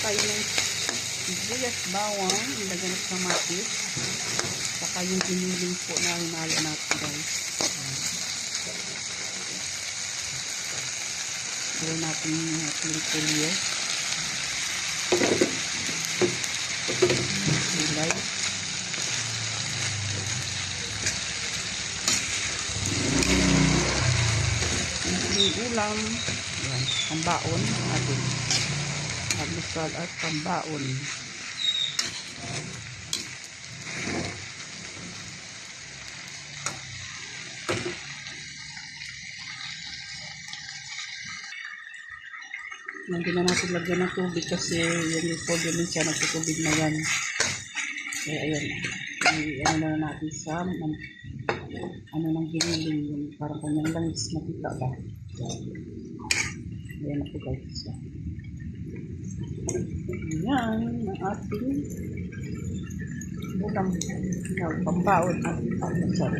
tayo ng sibuyas, bawang, ilagay na kamatis, saka yung giniling po na hinalo natin guys. Ilagay natin yung pili-pilyo. Ilay. Yung ulam. Yan, pambaon natin. Almusal at pambaon. Hindi na natin lagyan ng tubig kasi yung polio din siya nagtutubig na yan. Kaya ayan. Ano na natin sa ano nang giniling yung parang kanyang langis na kita ba. Ayan na po guys. Ayan ang ating ulam. Pambaon at almusal.